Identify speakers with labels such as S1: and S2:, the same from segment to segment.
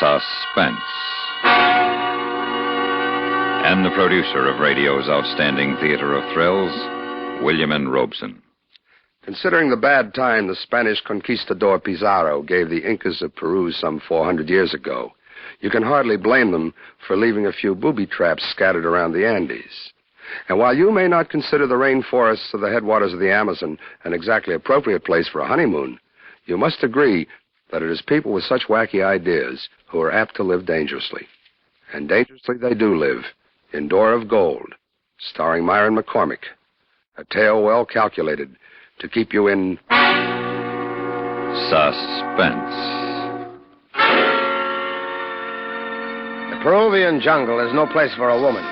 S1: Suspense. And the producer of radio's outstanding theater of thrills, William N. Robeson.
S2: Considering the bad time the Spanish conquistador Pizarro gave the Incas of Peru some 400 years ago, you can hardly blame them for leaving a few booby traps scattered around the Andes. And while you may not consider the rainforests of the headwaters of the Amazon an exactly appropriate place for a honeymoon, you must agree that it is people with such wacky ideas who are apt to live dangerously. And dangerously they do live in Door of Gold, starring Myron McCormick, a tale well calculated to keep you in
S1: Suspense.
S3: The Peruvian jungle is no place for a woman.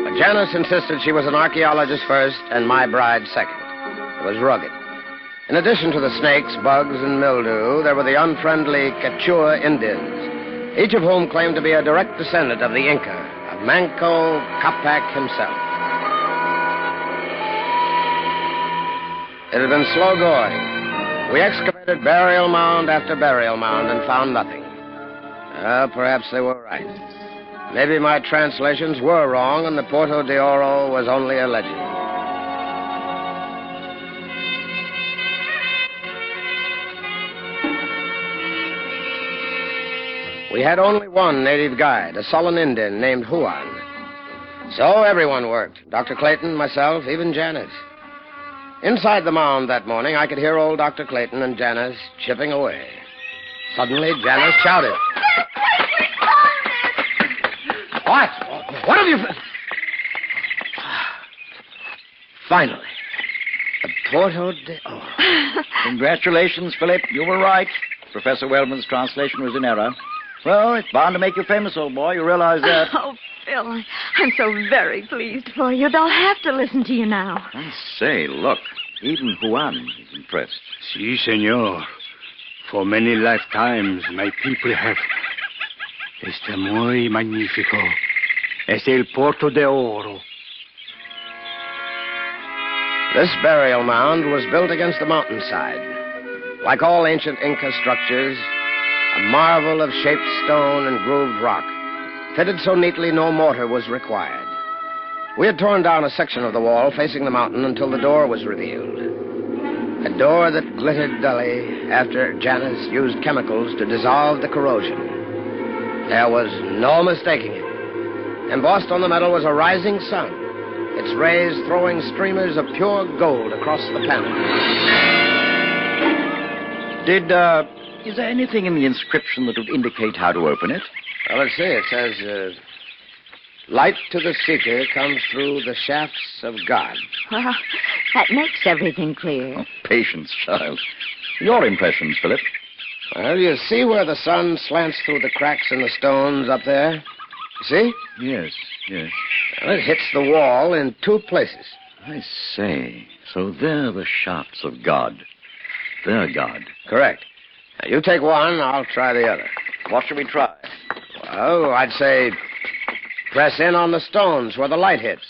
S3: But Janice insisted she was an archaeologist first and my bride second. It was rugged. In addition to the snakes, bugs, and mildew, there were the unfriendly Quechua Indians, each of whom claimed to be a direct descendant of the Inca, of Manco Capac himself. It had been slow going. We excavated burial mound after burial mound and found nothing. Perhaps they were right. Maybe my translations were wrong and the Porto de Oro was only a legend. We had only one native guide, a sullen Indian named Juan. So everyone worked. Dr. Clayton, myself, even Janice. Inside the mound that morning, I could hear old Dr. Clayton and Janice chipping away. Suddenly, Janice shouted. What? What have you... Finally. The Porto de Oro.
S4: Congratulations, Philip. You were right. Professor Wellman's translation was in error. Well, it's bound to make you famous, old boy. You realize that.
S5: Oh, Phil, I'm so very pleased for you. They'll have to listen to you now.
S1: I say, look, even Juan is impressed.
S6: Si, senor. For many lifetimes, my people have... Este muy magnífico. Es el Porto de Oro.
S3: This burial mound was built against the mountainside. Like all ancient Inca structures, a marvel of shaped stone and grooved rock. Fitted so neatly no mortar was required. We had torn down a section of the wall facing the mountain until the door was revealed. A door that glittered dully after Janice used chemicals to dissolve the corrosion. There was no mistaking it. Embossed on the metal was a rising sun, its rays throwing streamers of pure gold across the panel.
S4: Is there anything in the inscription that would indicate how to open it?
S3: Well, let's see. It says, light to the seeker comes through the shafts of God.
S5: Well, that makes everything clear.
S4: Oh, patience, child. Your impressions, Philip?
S3: Well, you see where the sun slants through the cracks in the stones up there? See?
S4: Yes.
S3: Well, it hits the wall in two places.
S4: I say. So they're the shafts of God. They're God.
S3: Correct. Now, you take one, I'll try the other.
S4: What shall we try?
S3: Well, I'd say press in on the stones where the light hits.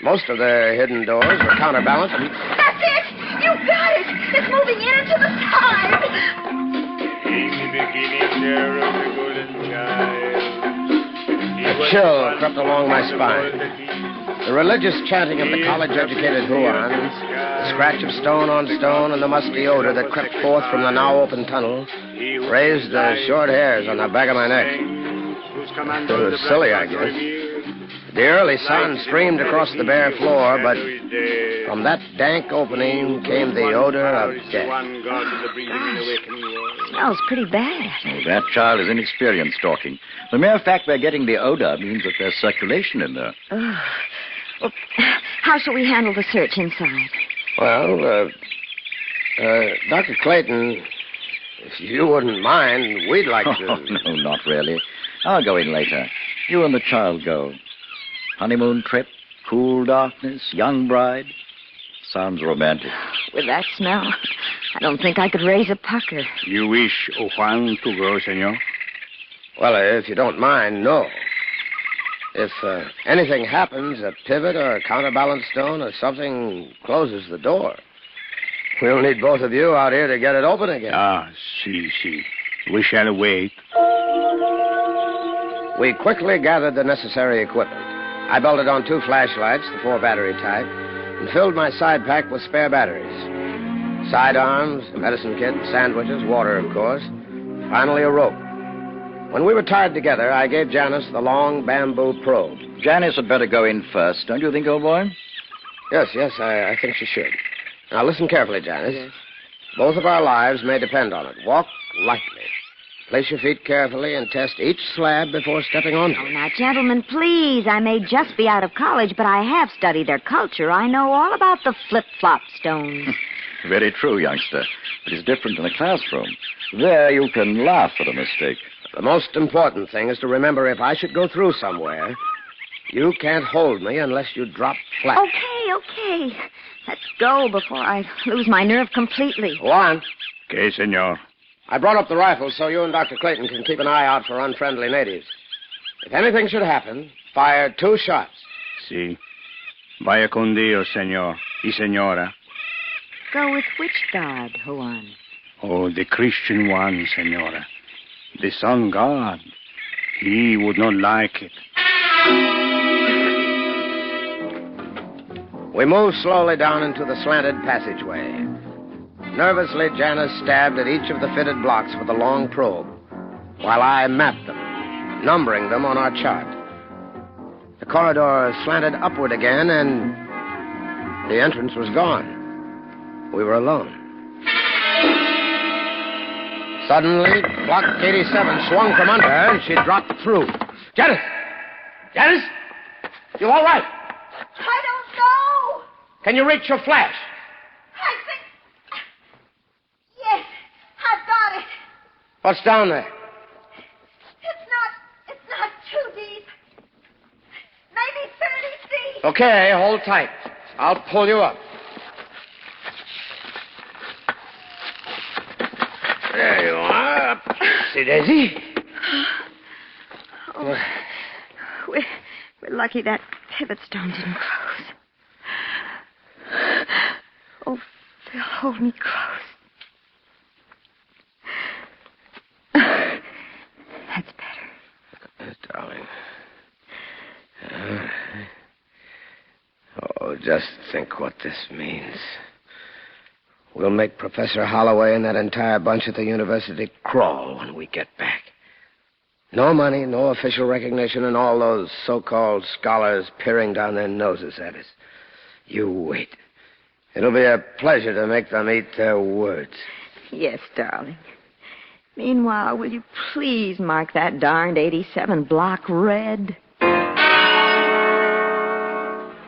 S3: Most of the hidden doors were counterbalanced.
S5: That's it! You got it! It's moving in and to the side!
S7: In the beginning there was a golden child.
S3: A chill crept along my spine. The religious chanting of the college-educated Juan, the scratch of stone on stone, and the musty odor that crept forth from the now-open tunnel raised the short hairs on the back of my neck. It was silly, I guess. The early sun streamed across the bare floor, but from that dank opening came the odor of death.
S5: Smells pretty bad.
S4: Oh, that child is inexperienced talking. The mere fact we're getting the odor means that there's circulation in there.
S5: Oh. Well, how shall we handle the search inside?
S3: Well, Dr. Clayton, if you wouldn't mind, we'd like to...
S4: Oh, no, not really. I'll go in later. You and the child go. Honeymoon trip, cool darkness, young bride. Sounds romantic.
S5: With that smell, I don't think I could raise a pucker.
S6: You wish Juan to go, senor?
S3: Well, if you don't mind, no. If anything happens, a pivot or a counterbalance stone or something closes the door, we'll need both of you out here to get it open again.
S6: Ah, si. We shall wait.
S3: We quickly gathered the necessary equipment. I bolted on 2 flashlights, the 4-battery type, and filled my side pack with spare batteries. Sidearms, a medicine kit, sandwiches, water, of course. Finally, a rope. When we were tied together, I gave Janice the long bamboo probe.
S4: Janice had better go in first, don't you think, old boy?
S3: Yes, I think she should. Now, listen carefully, Janice. Yes. Both of our lives may depend on it. Walk lightly. Place your feet carefully and test each slab before stepping onto it.
S5: Oh, now, gentlemen, please. I may just be out of college, but I have studied their culture. I know all about the flip-flop stones.
S4: Very true, youngster. But it's different in a classroom. There you can laugh at a mistake.
S3: The most important thing is to remember if I should go through somewhere, you can't hold me unless you drop flat.
S5: Okay. Let's go before I lose my nerve completely.
S3: Go on.
S6: Okay, senor.
S3: I brought up the rifles so you and Dr. Clayton can keep an eye out for unfriendly natives. If anything should happen, fire 2 shots.
S6: Si. Vaya con Dios, senor y senora.
S5: Go with which God, Juan?
S6: Oh, the Christian one, senora. The sun god. He would not like it.
S3: We moved slowly down into the slanted passageway. Nervously, Janice stabbed at each of the fitted blocks with a long probe, while I mapped them, numbering them on our chart. The corridor slanted upward again, and the entrance was gone. We were alone. Suddenly, block 87 swung from under her, and she dropped through. Janice! Janice! You all right?
S5: I don't know.
S3: Can you reach your flash?
S5: I think... Yes, I've got it.
S3: What's down there?
S5: It's not too deep. Maybe 30 feet.
S3: Okay, hold tight. I'll pull you up. There you are. See, Daisy?
S5: Oh, we're lucky that pivot stone didn't close. Oh, Phil, hold me close. That's better.
S3: Darling. Oh, just think what this means. We'll make Professor Holloway and that entire bunch at the university crawl when we get back. No money, no official recognition, and all those so-called scholars peering down their noses at us. You wait. It'll be a pleasure to make them eat their words.
S5: Yes, darling. Meanwhile, will you please mark that darned 87 block red?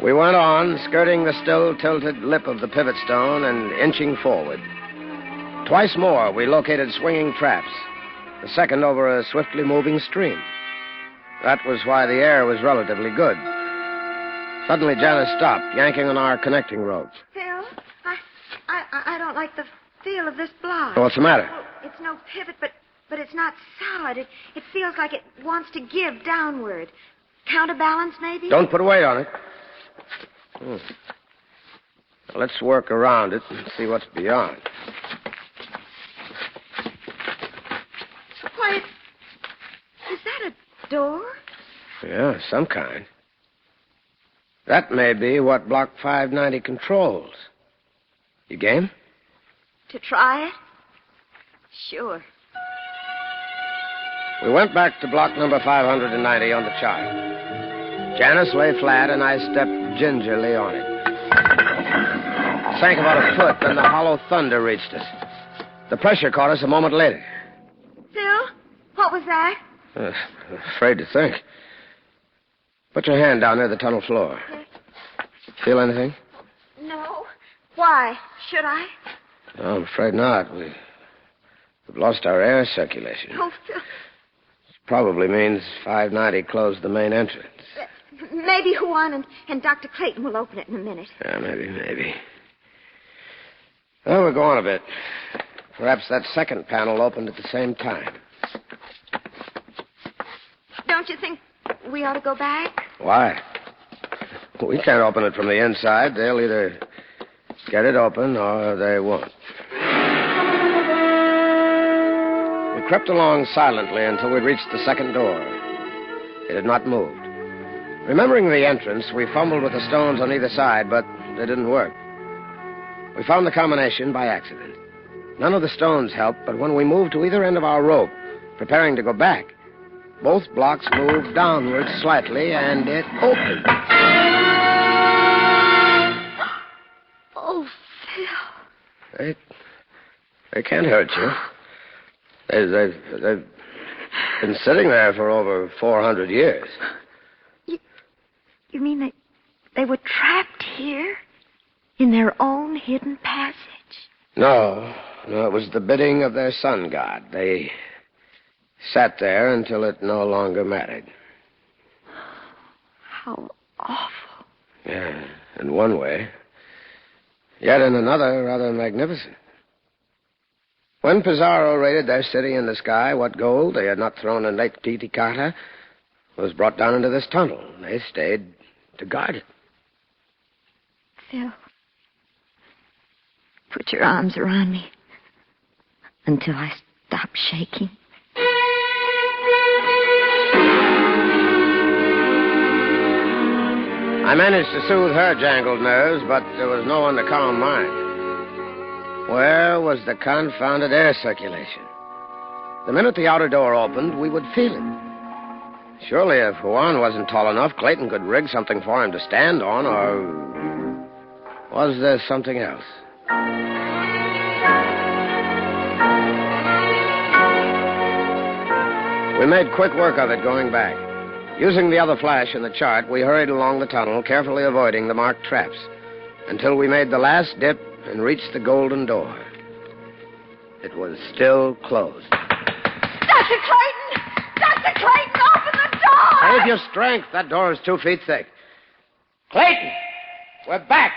S3: We went on, skirting the still tilted lip of the pivot stone and inching forward. Twice more, we located swinging traps, the second over a swiftly moving stream. That was why the air was relatively good. Suddenly, Janice stopped, yanking on our connecting ropes.
S5: Phil, I don't like the feel of this block.
S3: What's the matter?
S5: Well, it's no pivot, but it's not solid. It feels like it wants to give downward. Counterbalance, maybe?
S3: Don't put a weight on it. Let's work around it and see what's beyond.
S5: Why, is that a door?
S3: Yeah, some kind. That may be what Block 590 controls. You game?
S5: To try it? Sure.
S3: We went back to block number 590 on the chart. Janice lay flat, and I stepped gingerly on it. Sank about a foot, then the hollow thunder reached us. The pressure caught us a moment later.
S5: Phil, what was that?
S3: Afraid to think. Put your hand down near the tunnel floor.
S5: Yes.
S3: Feel anything?
S5: No. Why? Should I?
S3: No, I'm afraid not. We've lost our air circulation.
S5: Oh, Phil.
S3: This probably means 590 closed the main entrance.
S5: Maybe Juan and Dr. Clayton will open it in a minute.
S3: Yeah, maybe. Well, we'll go on a bit. Perhaps that second panel opened at the same time.
S5: Don't you think we ought to go back?
S3: Why? We can't open it from the inside. They'll either get it open or they won't. We crept along silently until we reached the second door. It had not moved. Remembering the entrance, we fumbled with the stones on either side, but they didn't work. We found the combination by accident. None of the stones helped, but when we moved to either end of our rope, preparing to go back, both blocks moved downward slightly, and it opened.
S5: Oh, Phil.
S3: They can't hurt you. They've been sitting there for over 400 years.
S5: You mean they were trapped here? In their own hidden passage?
S3: No, it was the bidding of their sun god. They sat there until it no longer mattered.
S5: How awful.
S3: Yeah, in one way. Yet in another, rather magnificent. When Pizarro raided their city in the sky, what gold they had not thrown in Lake Titicaca was brought down into this tunnel. They stayed to guard it.
S5: Phil, put your arms around me until I stop shaking.
S3: I managed to soothe her jangled nerves, but there was no one to calm mine. Where was the confounded air circulation? The minute the outer door opened, we would feel it. Surely if Juan wasn't tall enough, Clayton could rig something for him to stand on, or was there something else? We made quick work of it going back. Using the other flash in the chart, we hurried along the tunnel, carefully avoiding the marked traps, until we made the last dip and reached the golden door. It was still closed.
S5: Dr. Clayton! Dr. Clayton, open the door!
S3: Save your strength. That door is 2 feet thick. Clayton! We're back.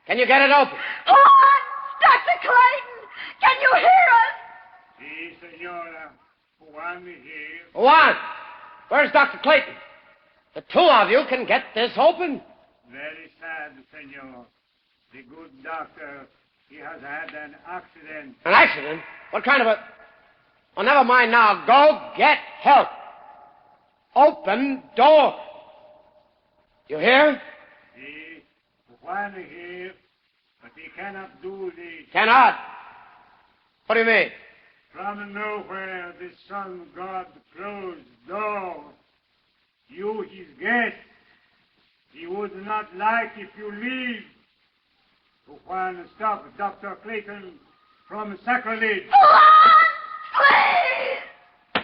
S3: Can you get it open?
S5: Juan! Dr. Clayton! Can you hear us?
S7: Si, senora. Juan here.
S3: Juan! Where's Dr. Clayton? The two of you can get this open.
S7: Very sad, senor. The good doctor, he has had an accident.
S3: An accident? What kind of a... Oh, never mind now. Go get help. Open door. You hear?
S7: Si, Juan here, but he cannot do this.
S3: Cannot? What do you mean?
S7: From nowhere, the sun god closed door. You, his guest, he would not like if you leave. To Juan, stop Dr. Clayton from sacrilege.
S5: Juan! Please!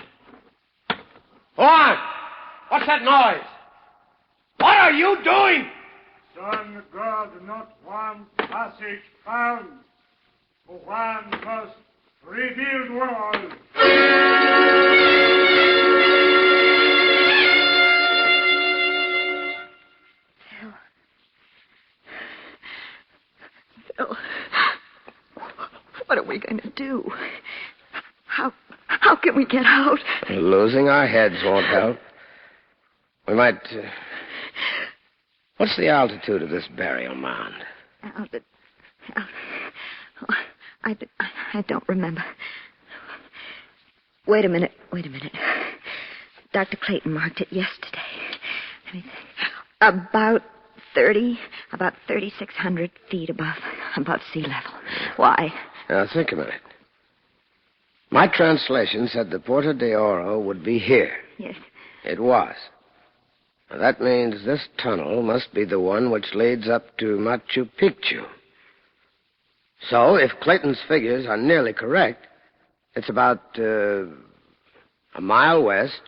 S3: Juan! What's that noise? What are you doing?
S7: Sun god not one passage found. Juan must reveal world.
S5: Phil, what are we going to do? How can we get out?
S3: Losing our heads won't help. We might... What's the altitude of this burial mound?
S5: I don't remember. Wait a minute. Dr. Clayton marked it yesterday. Let me think. About 3,600 feet above sea level. Why?
S3: Now, think a minute. My translation said the Puerto de Oro would be here.
S5: Yes.
S3: It was. Now, that means this tunnel must be the one which leads up to Machu Picchu. So, if Clayton's figures are nearly correct, it's about a mile west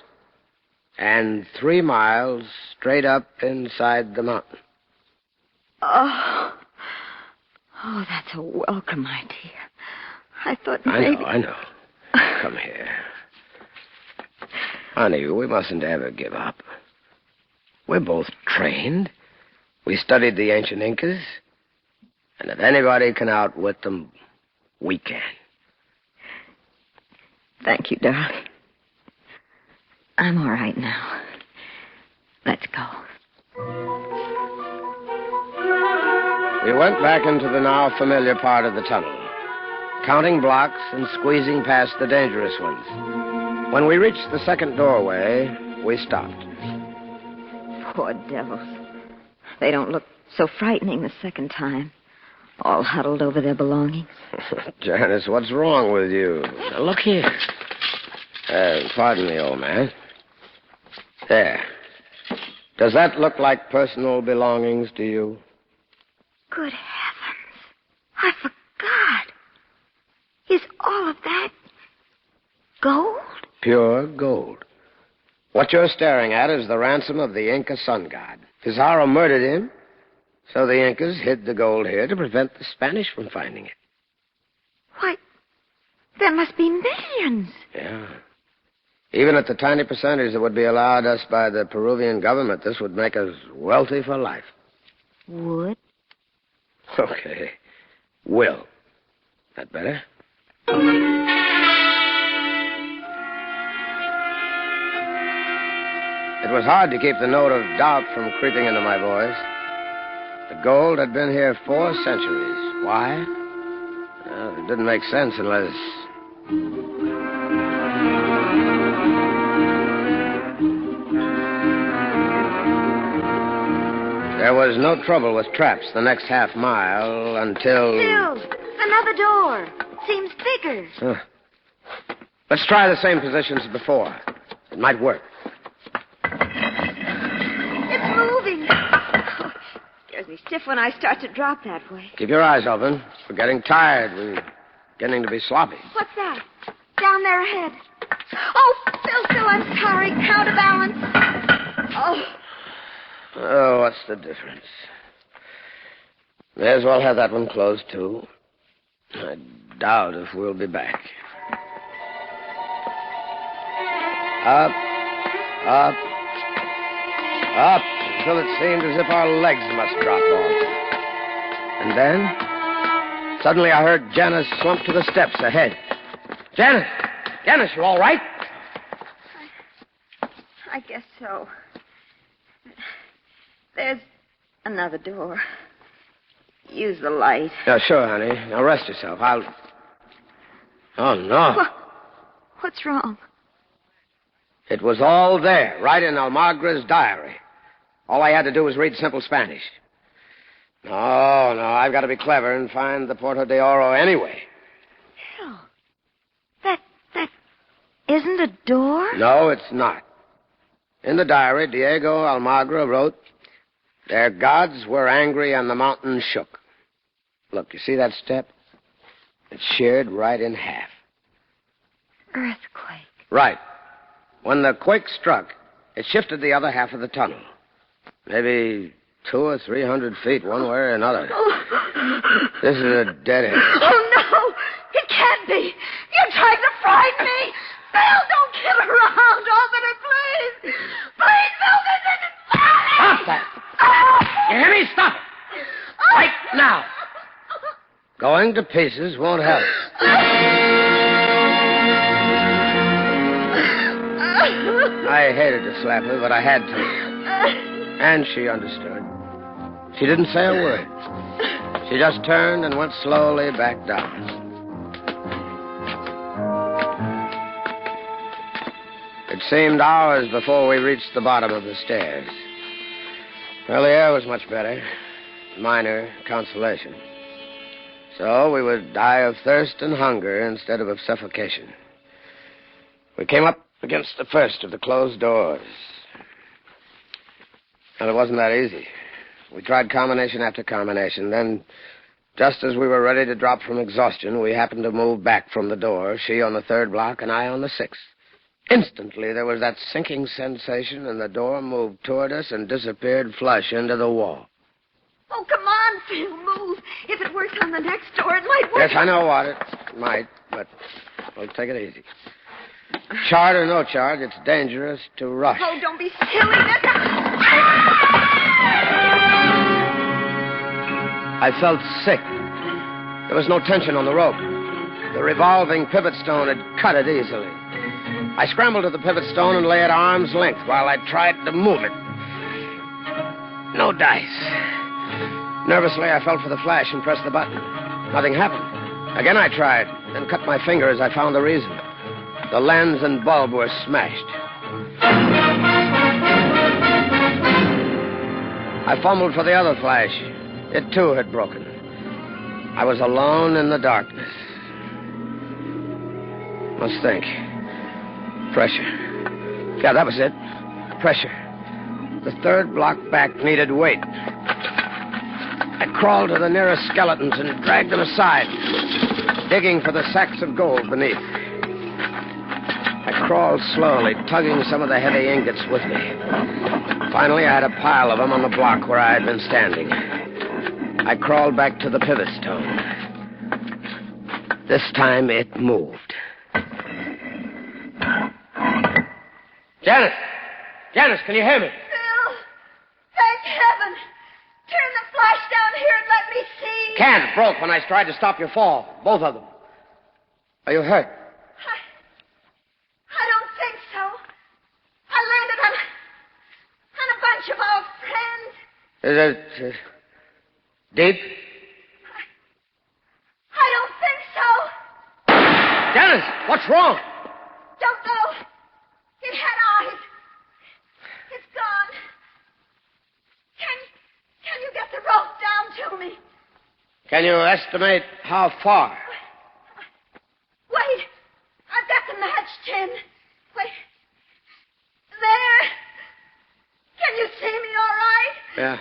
S3: and 3 miles straight up inside the mountain.
S5: Oh, that's a welcome idea. I thought maybe...
S3: I know. Come here. Honey, we mustn't ever give up. We're both trained. We studied the ancient Incas. And if anybody can outwit them, we can.
S5: Thank you, darling. I'm all right now. Let's go.
S3: We went back into the now familiar part of the tunnel, counting blocks and squeezing past the dangerous ones. When we reached the second doorway, we stopped.
S5: Poor devils. They don't look so frightening the second time. All huddled over their belongings.
S3: Janice, what's wrong with you? Now, look here. Pardon me, old man. There. Does that look like personal belongings to you?
S5: Good heavens. I forgot. Is all of that gold?
S3: Pure gold. What you're staring at is the ransom of the Inca sun god. Pizarro murdered him, so the Incas hid the gold here to prevent the Spanish from finding it.
S5: Why, there must be millions.
S3: Yeah. Even at the tiny percentage that would be allowed us by the Peruvian government, this would make us wealthy for life.
S5: Would?
S3: Okay. Will. That better? It was hard to keep the note of doubt from creeping into my voice. The gold had been here 4 centuries. Why? Well, it didn't make sense unless... There was no trouble with traps the next half mile until...
S5: Still, another door. Seems bigger.
S3: Let's try the same positions as before. It might work.
S5: It's moving. Oh, scares me stiff when I start to drop that way.
S3: Keep your eyes open. We're getting tired. We're beginning to be sloppy.
S5: What's that? Down there ahead. Oh, Phil, I'm sorry. Counterbalance. Oh.
S3: Oh, what's the difference? May as well have that one closed, too. I doubt if we'll be back. Up, up, up, until it seemed as if our legs must drop off. And then, suddenly I heard Janice slump to the steps ahead. Janice! Janice, you all right?
S5: I guess so. There's another door. Use the light.
S3: Yeah, sure, honey. Now rest yourself. Oh, no.
S5: What's wrong?
S3: It was all there, right in Almagra's diary. All I had to do was read simple Spanish. No, I've got to be clever and find the Puerto de Oro anyway.
S5: Phil, that isn't a door?
S3: No, it's not. In the diary, Diego Almagra wrote, "Their gods were angry and the mountain shook." Look, you see that step? It's sheared right in half.
S5: Earthquake.
S3: Right. When the quake struck, it shifted the other half of the tunnel. Maybe 200 or 300 feet one way or another. This is a dead end.
S5: Oh, no! It can't be! You're trying to frighten me! Phil, don't kill around! Open it, please! Please, Phil, this isn't funny!
S3: Stop that! You hear me? Stop it! Right now! Going to pieces won't help. I hated to slap her, but I had to. And she understood. She didn't say a word. She just turned and went slowly back down. It seemed hours before we reached the bottom of the stairs. Well, the air was much better. Minor consolation. So we would die of thirst and hunger instead of suffocation. We came up against the first of the closed doors. And it wasn't that easy. We tried combination after combination. Then, just as we were ready to drop from exhaustion, we happened to move back from the door, she on the 3rd block and I on the 6th. Instantly, there was that sinking sensation, and the door moved toward us and disappeared flush into the wall.
S5: Oh, come on, Phil, move. If it works on the next door, it might work.
S3: Yes, I know what it might, but we'll take it easy. Charge or no charge, it's dangerous to rush.
S5: Oh, don't be silly.
S3: I felt sick. There was no tension on the rope. The revolving pivot stone had cut it easily. I scrambled to the pivot stone and lay at arm's length while I tried to move it. No dice. Nervously, I felt for the flash and pressed the button. Nothing happened. Again, I tried, then cut my finger as I found the reason. The lens and bulb were smashed. I fumbled for the other flash. It, too, had broken. I was alone in the darkness. Must think. Pressure. Yeah, that was it. Pressure. The third block back needed weight. I crawled to the nearest skeletons and dragged them aside, digging for the sacks of gold beneath. I crawled slowly, tugging some of the heavy ingots with me. Finally, I had a pile of them on the block where I had been standing. I crawled back to the pivot stone. This time it moved. Janice! Janice, can you hear me?
S5: Phil! Thank heaven! Turn the flash down here and let me see.
S3: Can broke when I tried to stop your fall. Both of them. Are you hurt?
S5: I don't think so. I landed on a bunch of our friends.
S3: Is it deep?
S5: I don't think so.
S3: Janice, what's wrong?
S5: Don't know. It had eyes. It's gone. Can you get the rope down to me?
S3: Can you estimate how far?
S5: Wait. I've got the match tin. Wait. There. Can you see me all right?
S3: Yeah.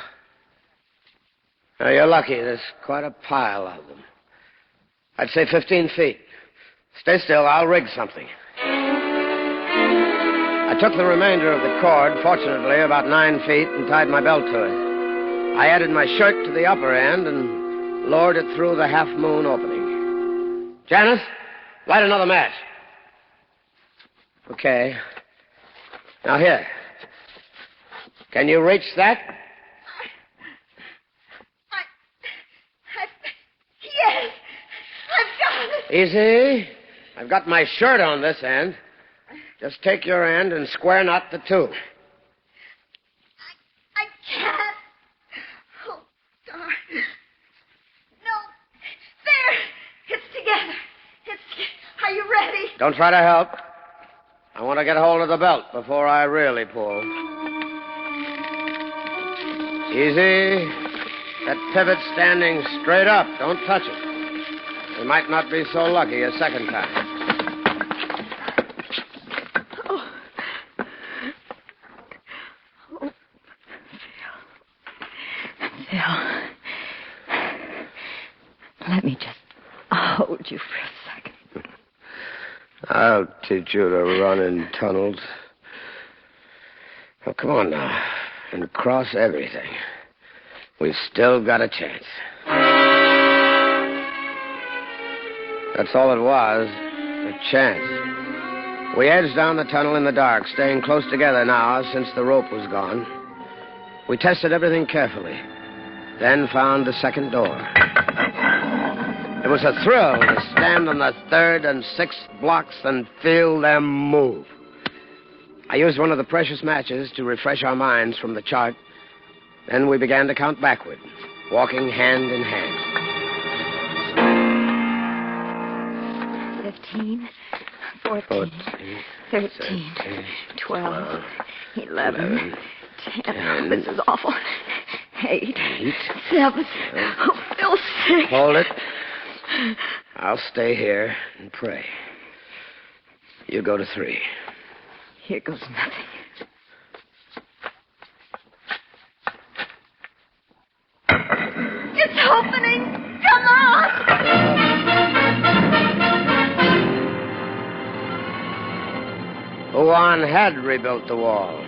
S3: Now, you're lucky. There's quite a pile of them. I'd say 15 feet. Stay still. I'll rig something. I took the remainder of the cord, fortunately about 9 feet, and tied my belt to it. I added my shirt to the upper end and lowered it through the half-moon opening. Janice, light another match. Okay. Now, here. Can you reach that?
S5: Yes. I've got it.
S3: Easy. I've got my shirt on this end. Just take your end and square knot the two.
S5: I can't. Oh, darn. No. There. It's together. Are you ready?
S3: Don't try to help. I want to get hold of the belt before I really pull. Easy. That pivot's standing straight up. Don't touch it. We might not be so lucky a second time.
S8: Let me just hold you for a second.
S3: I'll teach you to run in tunnels. Oh, come on now. And cross everything. We've still got a chance. That's all it was. A chance. We edged down the tunnel in the dark, staying close together now since the rope was gone. We tested everything carefully, then found the second door. It was a thrill to stand on the third and sixth blocks and feel them move. I used one of the precious matches to refresh our minds from the chart. Then we began to count backward, walking hand in hand.
S8: 15, 14, 13, 12, 11, 10. This is awful. 8, 7. Oh, Phil, 6.
S3: Hold it. I'll stay here and pray. You go to 3.
S8: Here goes nothing.
S5: It's opening. Come on.
S3: Huan had rebuilt the wall.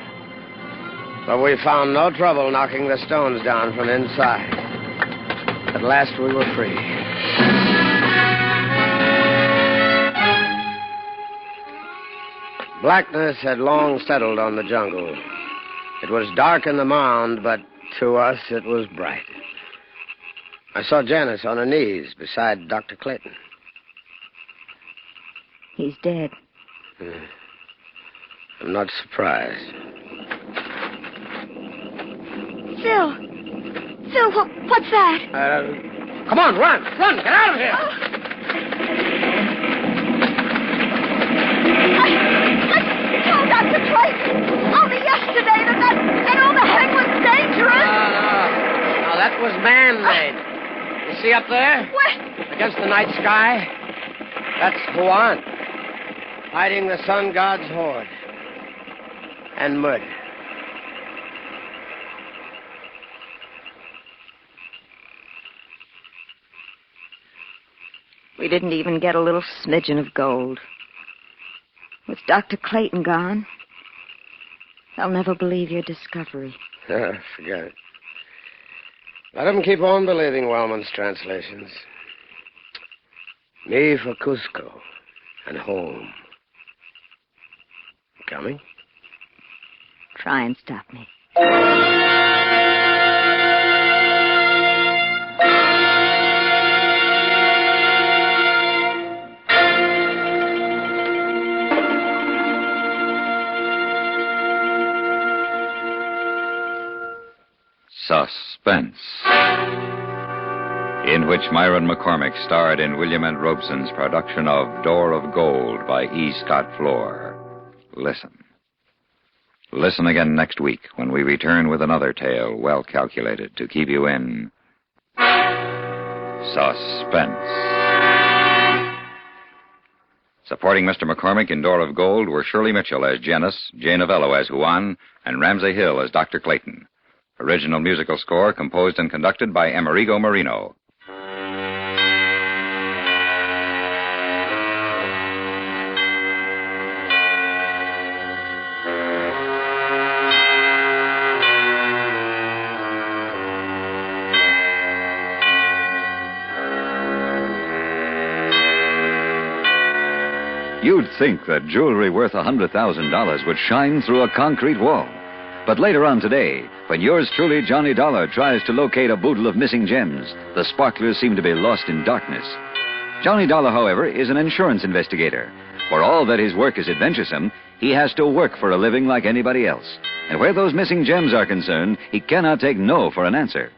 S3: But we found no trouble knocking the stones down from inside. At last we were free. Blackness had long settled on the jungle. It was dark in the mound, but to us it was bright. I saw Janice on her knees beside Dr. Clayton.
S8: He's dead.
S3: I'm not surprised.
S5: Phil, what's that?
S3: Come on, run! Run! Get out of here!
S5: I told Dr. Clayton only yesterday that overhead was dangerous.
S3: No. See up there?
S5: Where?
S3: Against the night sky? That's Juan, hiding the sun god's horde. And murder.
S8: We didn't even get a little smidgen of gold. With Dr. Clayton gone, they'll never believe your discovery.
S3: Forget it. Let them keep on believing Wellman's translations. Me for Cusco and home. Coming?
S8: Try and stop me.
S1: Suspense, in which Myron McCormick starred in William N. Robeson's production of Door of Gold by E. Scott Floor. Listen. Listen again next week when we return with another tale well calculated to keep you in suspense. Supporting Mr. McCormick in Door of Gold were Shirley Mitchell as Janice, Jay Novello as Juan, and Ramsey Hill as Dr. Clayton. Original musical score composed and conducted by Amerigo Marino.
S9: You'd think that jewelry worth $100,000 would shine through a concrete wall. But later on today, when yours truly, Johnny Dollar, tries to locate a boodle of missing gems, the sparklers seem to be lost in darkness. Johnny Dollar, however, is an insurance investigator. For all that his work is adventuresome, he has to work for a living like anybody else. And where those missing gems are concerned, he cannot take no for an answer.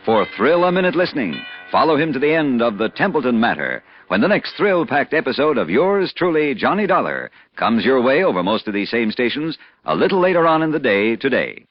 S9: For thrill-a-minute listening, follow him to the end of the Templeton Matter, when the next thrill-packed episode of yours truly, Johnny Dollar, comes your way over most of these same stations a little later on in the day today.